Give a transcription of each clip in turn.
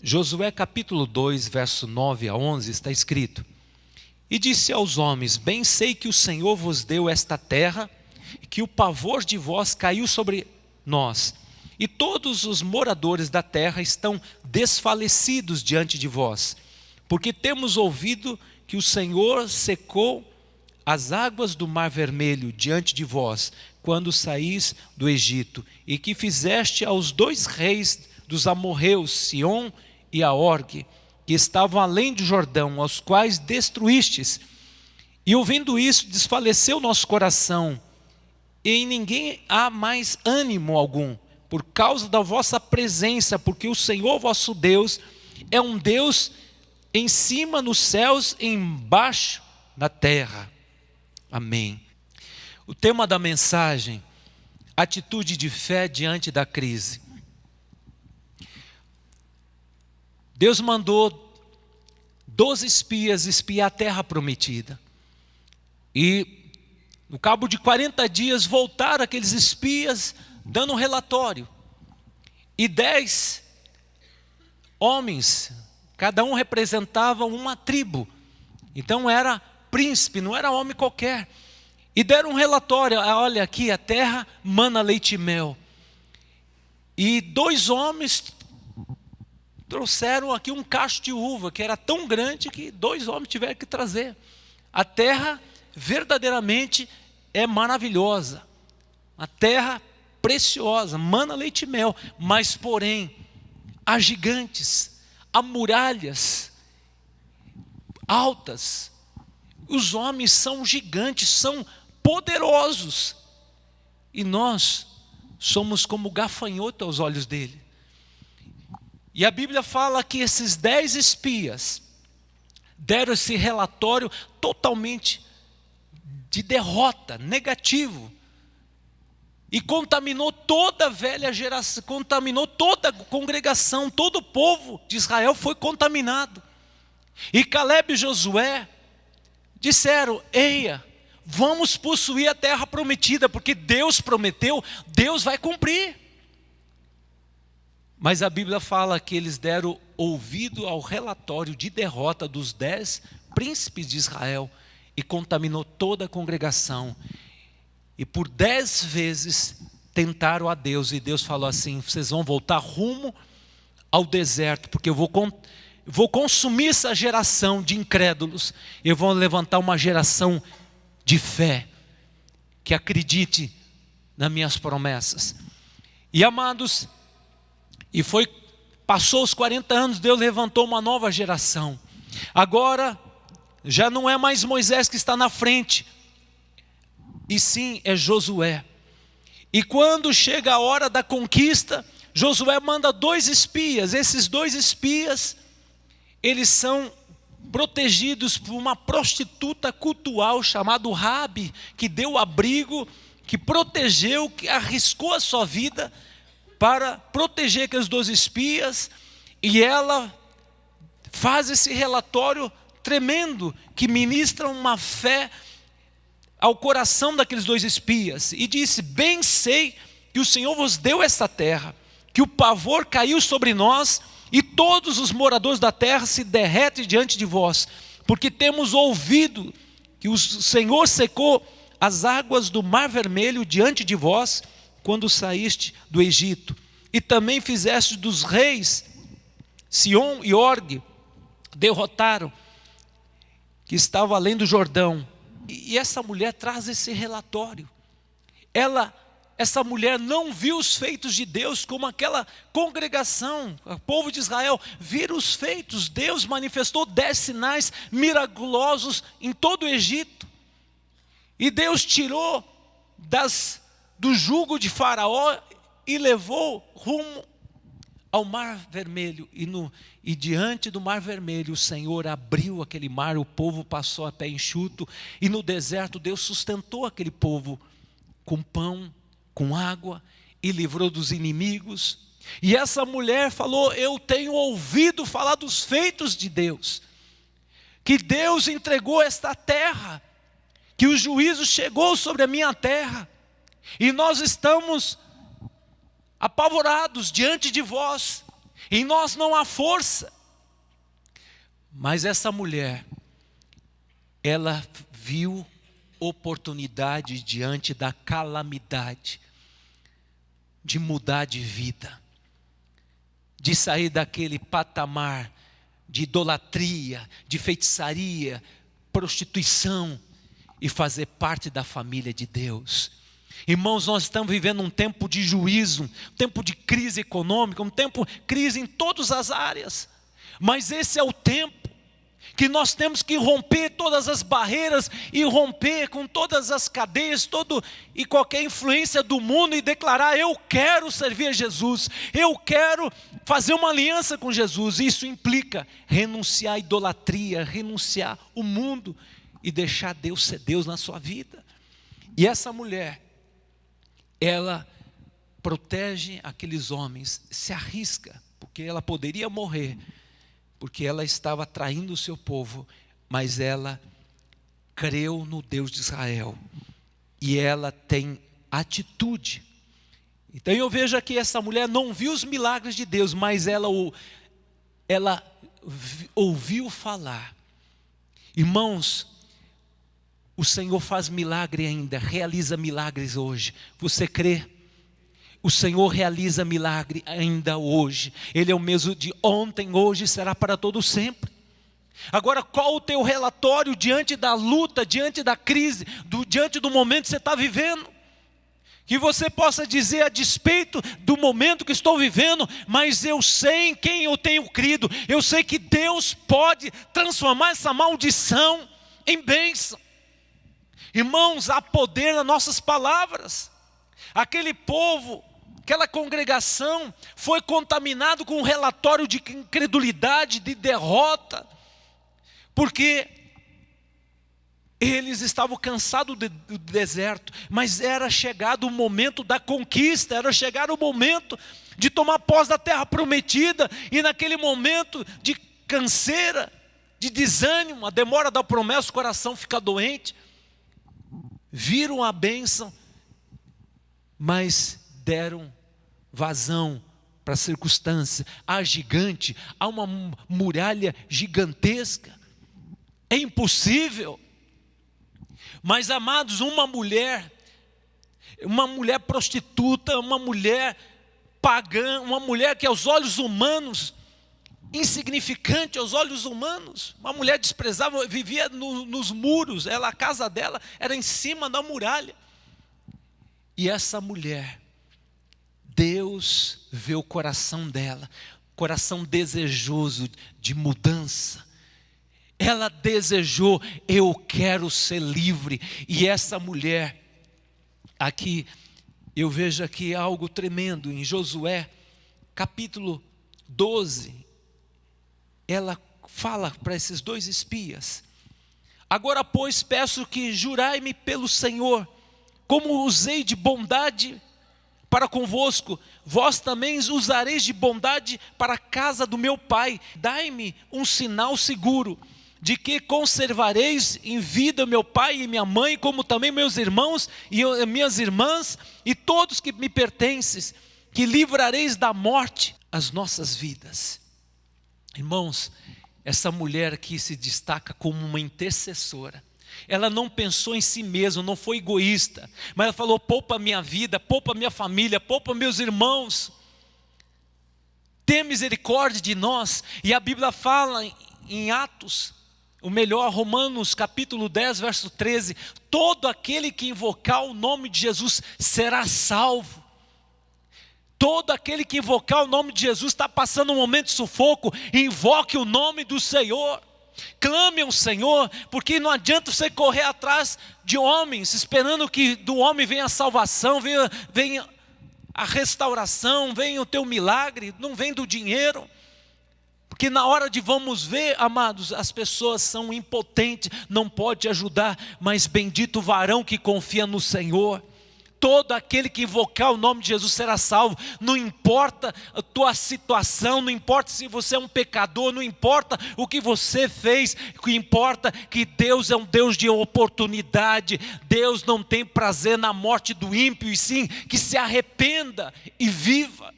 Josué capítulo 2, verso 9 a 11, está escrito: E disse aos homens: Bem sei que o Senhor vos deu esta terra, e que o pavor de vós caiu sobre nós, e todos os moradores da terra estão desfalecidos diante de vós, porque temos ouvido que o Senhor secou as águas do Mar Vermelho diante de vós, quando saís do Egito, e que fizeste aos 2 reis dos amorreus, Sion e Og, que estavam além do Jordão, aos quais destruístes. E ouvindo isso, desfaleceu nosso coração, e em ninguém há mais ânimo algum, por causa da vossa presença, porque o Senhor vosso Deus é um Deus em cima nos céus e embaixo na terra. Amém. O tema da mensagem: atitude de fé diante da crise. Deus mandou 12 espias espiar a terra prometida. E no cabo de 40 dias voltaram aqueles espias dando um relatório. E 10 homens, cada um representava uma tribo. Então era príncipe, não era homem qualquer. E deram um relatório: olha aqui, a terra mana leite e mel. E 2 homens trouxeram aqui um cacho de uva, que era tão grande que 2 homens tiveram que trazer. A terra verdadeiramente é maravilhosa, a terra preciosa, mana leite e mel, mas porém, há gigantes, há muralhas altas. Os homens são gigantes, são poderosos, e nós somos como gafanhoto aos olhos dele. E a Bíblia fala que esses 10 espias deram esse relatório totalmente de derrota, negativo, e contaminou toda a velha geração, contaminou toda a congregação, todo o povo de Israel foi contaminado. E Caleb e Josué disseram: eia, vamos possuir a terra prometida, porque Deus prometeu, Deus vai cumprir. Mas a Bíblia fala que eles deram ouvido ao relatório de derrota dos 10 príncipes de Israel, e contaminou toda a congregação. E por 10 vezes tentaram a Deus, e Deus falou assim: vocês vão voltar rumo ao deserto, porque eu vou consumir essa geração de incrédulos, eu vou levantar uma geração de fé, que acredite nas minhas promessas. E amados, passou os 40 anos, Deus levantou uma nova geração. Agora, já não é mais Moisés que está na frente, e sim é Josué. E quando chega a hora da conquista, Josué manda 2 espias. Esses 2 espias, eles são protegidos por uma prostituta cultural chamada Raabe, que deu abrigo, que protegeu, que arriscou a sua vida para proteger aqueles 2 espias. E ela faz esse relatório tremendo, que ministra uma fé ao coração daqueles 2 espias, e disse: bem sei que o Senhor vos deu esta terra, que o pavor caiu sobre nós, e todos os moradores da terra se derretem diante de vós, porque temos ouvido que o Senhor secou as águas do Mar Vermelho diante de vós, quando saíste do Egito, e também fizeste dos reis Sion e Og, derrotaram, que estava além do Jordão. E essa mulher traz esse relatório. Essa mulher não viu os feitos de Deus como aquela congregação, o povo de Israel, viram os feitos. Deus manifestou 10 sinais miraculosos em todo o Egito. E Deus tirou do jugo de Faraó e levou rumo ao Mar Vermelho, e diante do Mar Vermelho o Senhor abriu aquele mar, o povo passou a pé enxuto, e no deserto Deus sustentou aquele povo com pão, com água, e livrou dos inimigos. E essa mulher falou: eu tenho ouvido falar dos feitos de Deus, que Deus entregou esta terra, que o juízo chegou sobre a minha terra, e nós estamos apavorados diante de vós. Em nós não há força. Mas essa mulher, ela viu oportunidade diante da calamidade, de mudar de vida, de sair daquele patamar de idolatria, de feitiçaria, prostituição, e fazer parte da família de Deus. Irmãos, nós estamos vivendo um tempo de juízo, um tempo de crise econômica, um tempo de crise em todas as áreas, mas esse é o tempo que nós temos que romper todas as barreiras e romper com todas as cadeias, e qualquer influência do mundo, e declarar: eu quero servir a Jesus, eu quero fazer uma aliança com Jesus. Isso implica renunciar à idolatria, renunciar ao mundo e deixar Deus ser Deus na sua vida. E essa mulher, ela protege aqueles homens, se arrisca, porque ela poderia morrer, porque ela estava traindo o seu povo, mas ela creu no Deus de Israel, e ela tem atitude. Então eu vejo aqui, essa mulher não viu os milagres de Deus, mas ela ouviu falar. Irmãos, o Senhor faz milagre ainda, realiza milagres hoje. Você crê? O Senhor realiza milagre ainda hoje. Ele é o mesmo de ontem, hoje e será para todo sempre. Agora, qual o teu relatório diante da luta, diante da crise, diante do momento que você está vivendo? Que você possa dizer: a despeito do momento que estou vivendo, mas eu sei em quem eu tenho crido. Eu sei que Deus pode transformar essa maldição em bênção. Irmãos, há poder nas nossas palavras. Aquele povo, aquela congregação foi contaminado com um relatório de incredulidade, de derrota, porque eles estavam cansados do deserto, mas era chegado o momento da conquista, era chegado o momento de tomar posse da terra prometida, e naquele momento de canseira, de desânimo, a demora da promessa, o coração fica doente, viram a bênção, mas deram vazão para a circunstância. Há gigante, há uma muralha gigantesca, é impossível. Mas amados, uma mulher prostituta, uma mulher pagã, uma mulher que aos olhos humanos, insignificante aos olhos humanos, uma mulher desprezável, vivia nos muros, a casa dela era em cima da muralha. E essa mulher, Deus vê o coração dela, coração desejoso de mudança. Ela desejou: eu quero ser livre. E essa mulher, aqui, eu vejo aqui algo tremendo, em Josué, capítulo 12, ela fala para esses dois espias: agora, pois, peço que jurai-me pelo Senhor, como usei de bondade para convosco, vós também usareis de bondade para a casa do meu pai. Dai-me um sinal seguro, de que conservareis em vida meu pai e minha mãe, como também meus irmãos e minhas irmãs, e todos que me pertences, que livrareis da morte as nossas vidas. Irmãos, essa mulher aqui se destaca como uma intercessora. Ela não pensou em si mesma, não foi egoísta, mas ela falou: poupa minha vida, poupa minha família, poupa meus irmãos, tenha misericórdia de nós. E a Bíblia fala em Atos, Romanos capítulo 10, verso 13: todo aquele que invocar o nome de Jesus será salvo. Todo aquele que invocar o nome de Jesus, está passando um momento de sufoco, invoque o nome do Senhor, clame ao Senhor, porque não adianta você correr atrás de homens, esperando que do homem venha a salvação, venha a restauração, venha o teu milagre. Não vem do dinheiro, porque na hora de vamos ver, amados, as pessoas são impotentes, não pode ajudar, mas bendito o varão que confia no Senhor. Todo aquele que invocar o nome de Jesus será salvo. Não importa a tua situação, não importa se você é um pecador, não importa o que você fez, o que importa é que Deus é um Deus de oportunidade. Deus não tem prazer na morte do ímpio, e sim que se arrependa e viva.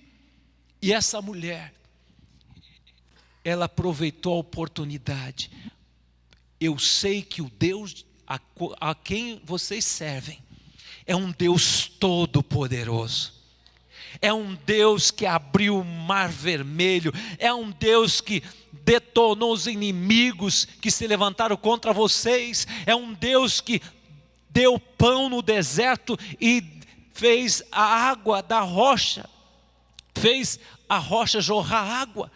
E essa mulher, ela aproveitou a oportunidade. Eu sei que o Deus a quem vocês servem é um Deus todo-poderoso. É um Deus que abriu o mar vermelho. É um Deus que detonou os inimigos que se levantaram contra vocês. É um Deus que deu pão no deserto e fez a água da rocha, fez a rocha jorrar água.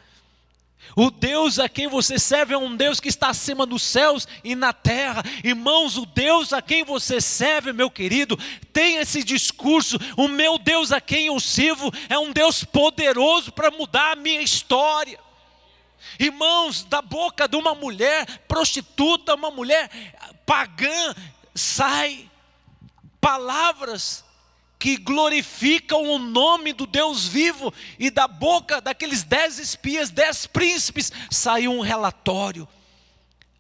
O Deus a quem você serve é um Deus que está acima dos céus e na terra. Irmãos, o Deus a quem você serve, meu querido, tem esse discurso: o meu Deus a quem eu sirvo é um Deus poderoso para mudar a minha história. Irmãos, da boca de uma mulher prostituta, uma mulher pagã, sai palavras que glorificam o nome do Deus vivo, e da boca daqueles 10 espias, 10 príncipes, saiu um relatório: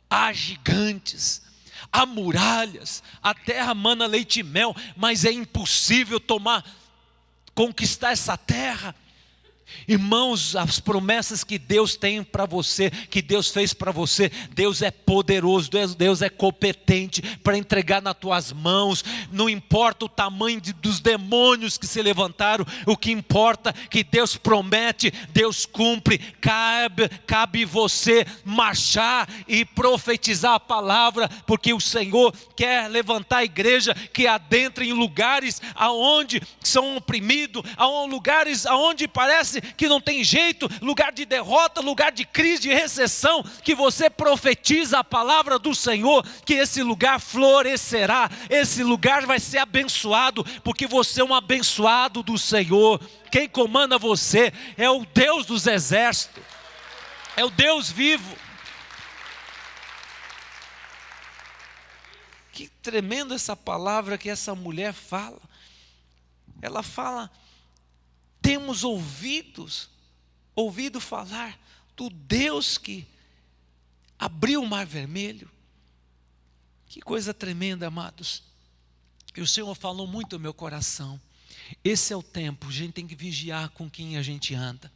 há gigantes, há muralhas, a terra mana leite e mel, mas é impossível conquistar essa terra. Irmãos, as promessas que Deus tem para você, que Deus fez para você, Deus é poderoso, Deus é competente para entregar nas tuas mãos. Não importa o tamanho dos demônios que se levantaram, o que importa é que Deus promete, Deus cumpre. Cabe você marchar e profetizar a palavra, porque o Senhor quer levantar a igreja que adentra em lugares aonde são oprimidos, lugares aonde parece que não tem jeito, lugar de derrota, lugar de crise, de recessão, que você profetiza a palavra do Senhor, que esse lugar florescerá, esse lugar vai ser abençoado, porque você é um abençoado do Senhor. Quem comanda você é o Deus dos exércitos, é o Deus vivo. Que tremendo essa palavra que essa mulher fala. Ela fala: temos ouvido falar do Deus que abriu o mar vermelho. Que coisa tremenda, amados. E o Senhor falou muito no meu coração. Esse é o tempo, a gente tem que vigiar com quem a gente anda.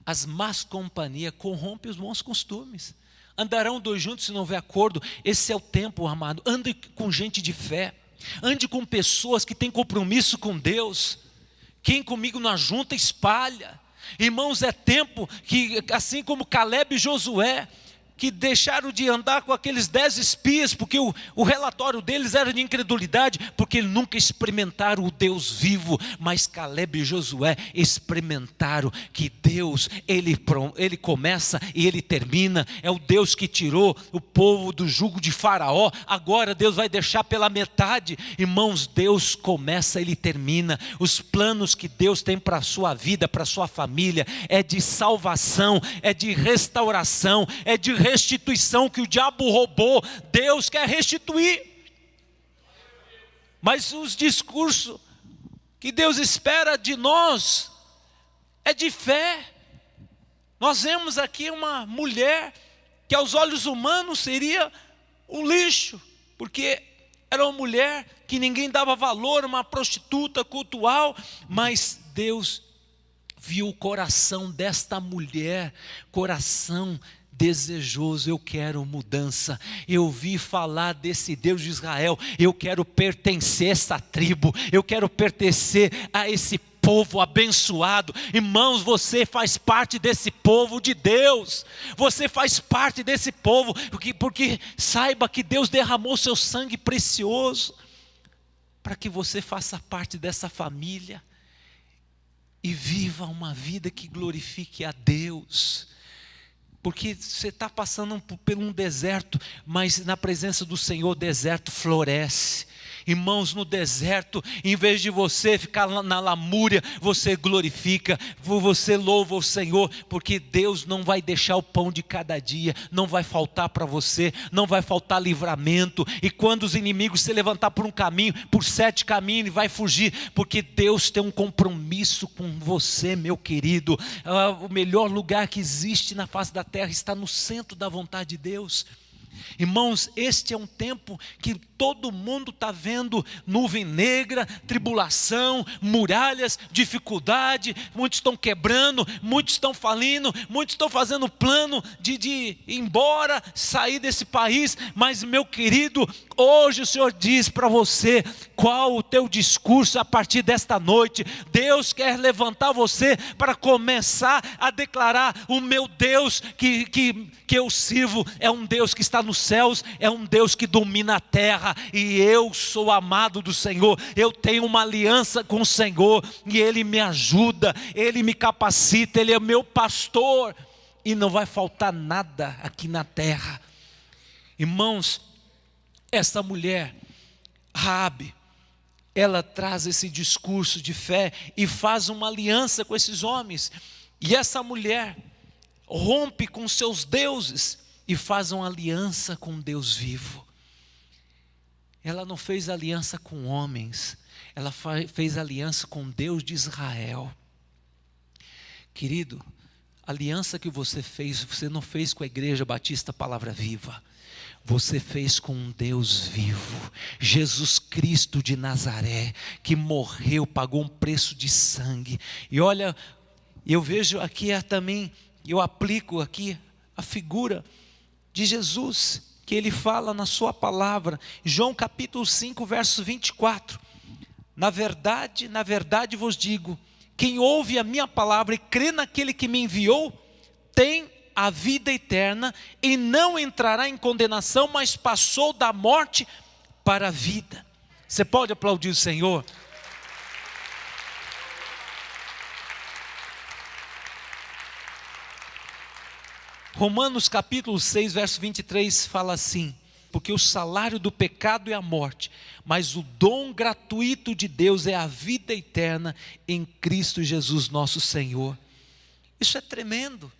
As más companhias corrompem os bons costumes. Andarão dois juntos se não houver acordo. Esse é o tempo, amado. Ande com gente de fé. Ande com pessoas que têm compromisso com Deus. Quem comigo não ajunta, espalha. Irmãos, é tempo que, assim como Caleb e Josué, que deixaram de andar com aqueles 10 espias, porque o relatório deles era de incredulidade, porque eles nunca experimentaram o Deus vivo. Mas Caleb e Josué experimentaram que Deus, Ele começa e Ele termina. É o Deus que tirou o povo do jugo de Faraó, agora Deus vai deixar pela metade. Irmãos, Deus começa, Ele termina. Os planos que Deus tem para a sua vida, para a sua família, é de salvação, é de restauração, é de restituição. Que o diabo roubou, Deus quer restituir. Mas os discursos que Deus espera de nós é de fé. Nós vemos aqui uma mulher que aos olhos humanos seria um lixo, porque era uma mulher que ninguém dava valor, uma prostituta cultural, mas Deus viu o coração desta mulher, coração desejoso. Eu quero mudança. Eu ouvi falar desse Deus de Israel. Eu quero pertencer a essa tribo. Eu quero pertencer a esse povo abençoado. Irmãos, você faz parte desse povo de Deus. Você faz parte desse povo, porque saiba que Deus derramou seu sangue precioso para que você faça parte dessa família e viva uma vida que glorifique a Deus. Porque você está passando por um deserto, mas na presença do Senhor o deserto floresce. Irmãos, no deserto, em vez de você ficar na lamúria, você glorifica, você louva o Senhor, porque Deus não vai deixar o pão de cada dia, não vai faltar para você, não vai faltar livramento. E quando os inimigos se levantar por um caminho, por 7 caminhos, ele vai fugir, porque Deus tem um compromisso com você, meu querido. O melhor lugar que existe na face da terra está no centro da vontade de Deus. Irmãos, este é um tempo que todo mundo está vendo nuvem negra, tribulação, muralhas, dificuldade, muitos estão quebrando, muitos estão falindo, muitos estão fazendo plano de ir embora, sair desse país, mas meu querido, hoje o Senhor diz para você, qual o teu discurso a partir desta noite? Deus quer levantar você para começar a declarar, o meu Deus que eu sirvo, é um Deus que está nos céus, é um Deus que domina a terra, e eu sou amado do Senhor, eu tenho uma aliança com o Senhor, e Ele me ajuda, Ele me capacita, Ele é meu pastor, e não vai faltar nada aqui na terra. Irmãos, essa mulher, Raabe, ela traz esse discurso de fé, e faz uma aliança com esses homens, e essa mulher rompe com seus deuses, e faz uma aliança com Deus vivo. Ela não fez aliança com homens, ela fez aliança com Deus de Israel. Querido, a aliança que você fez, você não fez com a Igreja Batista Palavra Viva, você fez com um Deus vivo, Jesus Cristo de Nazaré, que morreu, pagou um preço de sangue. E olha, eu vejo aqui também, eu aplico aqui a figura de Jesus, que Ele fala na sua palavra, João capítulo 5, verso 24, na verdade vos digo, quem ouve a minha palavra e crê naquele que me enviou, tem a vida eterna, e não entrará em condenação, mas passou da morte para a vida. Você pode aplaudir o Senhor? Romanos capítulo 6, verso 23 fala assim, porque o salário do pecado é a morte, mas o dom gratuito de Deus é a vida eterna em Cristo Jesus nosso Senhor. Isso é tremendo.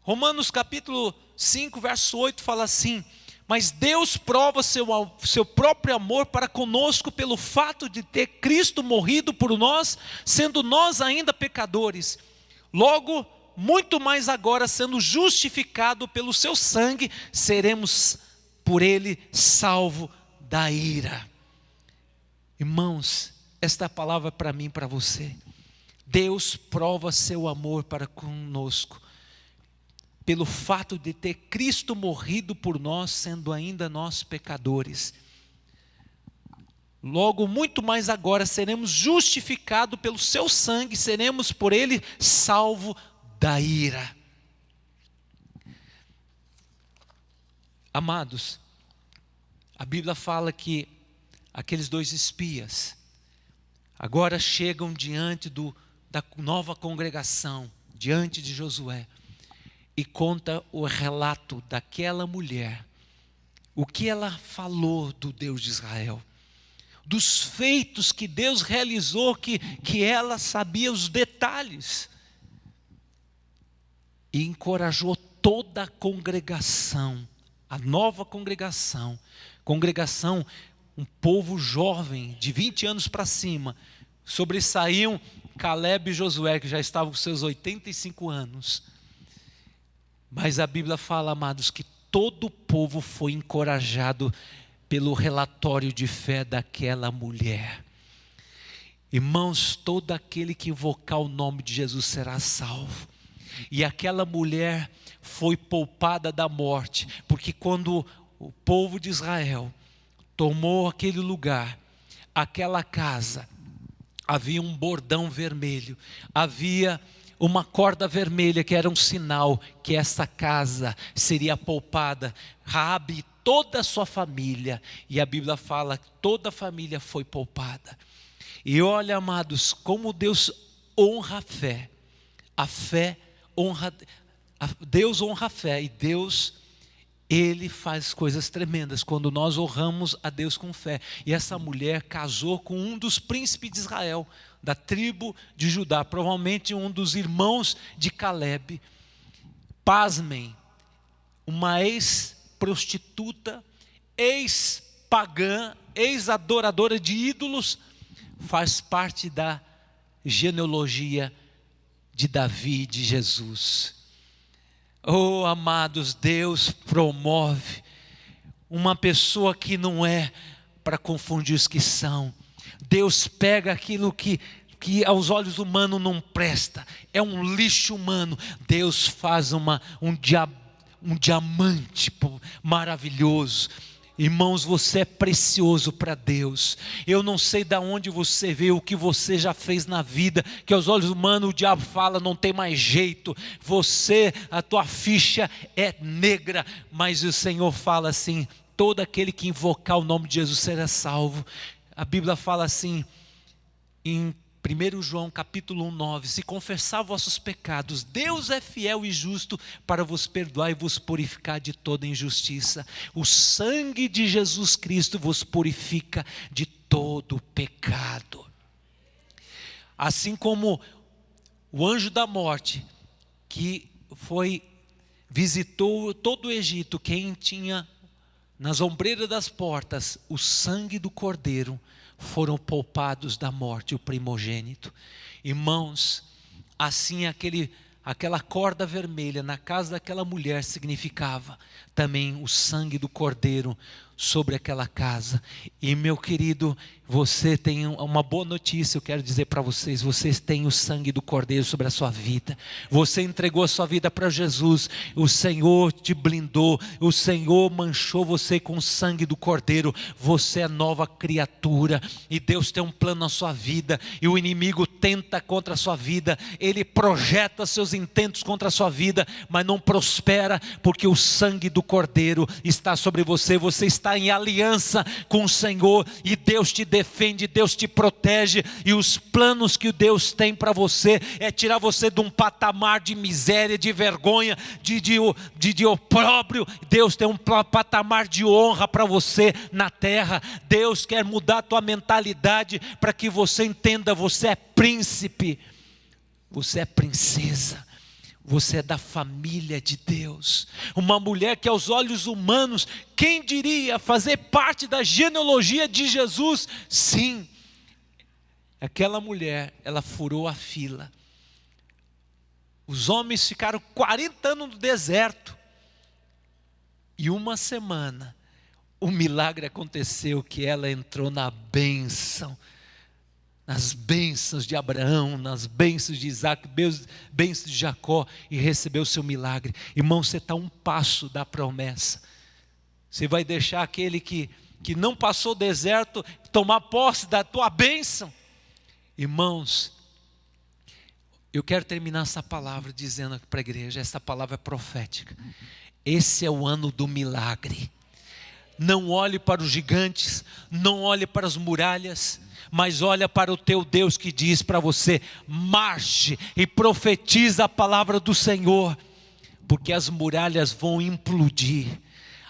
Romanos capítulo 5, verso 8 fala assim, mas Deus prova seu próprio amor para conosco pelo fato de ter Cristo morrido por nós, sendo nós ainda pecadores. Logo, muito mais agora, sendo justificado pelo seu sangue, seremos por ele salvo da ira. Irmãos, esta palavra é para mim e para você. Deus prova seu amor para conosco, pelo fato de ter Cristo morrido por nós, sendo ainda nós pecadores. Logo, muito mais agora, seremos justificados pelo seu sangue, seremos por ele salvo da ira. Amados, a Bíblia fala que aqueles dois espias agora chegam diante da nova congregação, diante de Josué, e conta o relato daquela mulher, o que ela falou do Deus de Israel, dos feitos que Deus realizou, que ela sabia os detalhes, e encorajou toda a congregação, a nova congregação, um povo jovem, de 20 anos para cima, sobressaíam Caleb e Josué, que já estavam com seus 85 anos, mas a Bíblia fala, amados, que todo o povo foi encorajado pelo relatório de fé daquela mulher. Irmãos, todo aquele que invocar o nome de Jesus será salvo. E aquela mulher foi poupada da morte, porque quando o povo de Israel tomou aquele lugar, aquela casa, havia um bordão vermelho, havia uma corda vermelha que era um sinal que essa casa seria poupada. Raabe e toda a sua família, e a Bíblia fala que toda a família foi poupada. E olha, amados, como Deus honra a fé honra, Deus honra a fé, e Deus, Ele faz coisas tremendas quando nós honramos a Deus com fé. E essa mulher casou com um dos príncipes de Israel, da tribo de Judá, provavelmente um dos irmãos de Caleb. Pasmem, uma ex-prostituta, ex-pagã, ex-adoradora de ídolos, faz parte da genealogia de Davi e de Jesus. Oh, amados, Deus promove uma pessoa que não é para confundir os que são. Deus pega aquilo que aos olhos humanos não presta, é um lixo humano. Deus faz um diamante maravilhoso. Irmãos, você é precioso para Deus. Eu não sei de onde você veio, o que você já fez na vida, que aos olhos humanos o diabo fala, não tem mais jeito. A tua ficha é negra, mas o Senhor fala assim: todo aquele que invocar o nome de Jesus será salvo. A Bíblia fala assim, em 1 João capítulo 1, 9, se confessar vossos pecados, Deus é fiel e justo para vos perdoar e vos purificar de toda injustiça. O sangue de Jesus Cristo vos purifica de todo pecado. Assim como o anjo da morte, que visitou todo o Egito, quem tinha nas ombreiras das portas o sangue do cordeiro, foram poupados da morte, o primogênito. Irmãos, assim aquela corda vermelha na casa daquela mulher significava também o sangue do cordeiro sobre aquela casa. E meu querido, você tem uma boa notícia, eu quero dizer para vocês: vocês têm o sangue do cordeiro sobre a sua vida. Você entregou a sua vida para Jesus, o Senhor te blindou, o Senhor manchou você com o sangue do cordeiro. Você é nova criatura, e Deus tem um plano na sua vida, e o inimigo tenta contra a sua vida, ele projeta seus intentos contra a sua vida, mas não prospera, porque o sangue do cordeiro está sobre você. Você está em aliança com o Senhor, e Deus te defende, Deus te protege, e os planos que Deus tem para você é tirar você de um patamar de miséria, de vergonha, de opróbrio. Deus tem um patamar de honra para você na terra. Deus quer mudar a tua mentalidade para que você entenda: você é príncipe, você é princesa, você é da família de Deus. Uma mulher que aos olhos humanos, quem diria fazer parte da genealogia de Jesus? Sim, aquela mulher, ela furou a fila. Os homens ficaram 40 anos no deserto, e uma semana o milagre aconteceu, que ela entrou na bênção, nas bênçãos de Abraão, nas bênçãos de Isaac, bênçãos de Jacó, e recebeu o seu milagre. Irmão, você está um passo da promessa. Você vai deixar aquele que não passou o deserto tomar posse da tua bênção? Irmãos, eu quero terminar essa palavra dizendo aqui para a igreja, essa palavra é profética. Esse é o ano do milagre. Não olhe para os gigantes, não olhe para as muralhas, mas olha para o teu Deus, que diz para você: marche e profetiza a palavra do Senhor, porque as muralhas vão implodir,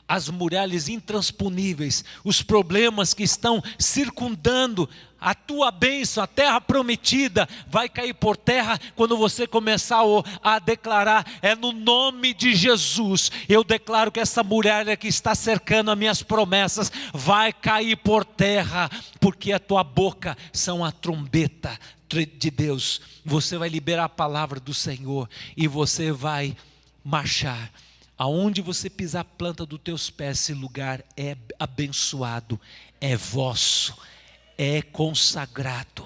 as muralhas intransponíveis, os problemas que estão circundando a tua bênção, a terra prometida, vai cair por terra quando você começar a declarar: é no nome de Jesus, eu declaro que essa muralha que está cercando as minhas promessas vai cair por terra, porque a tua boca são a trombeta de Deus. Você vai liberar a palavra do Senhor, e você vai marchar. Aonde você pisar a planta dos teus pés, esse lugar é abençoado, é vosso, é consagrado.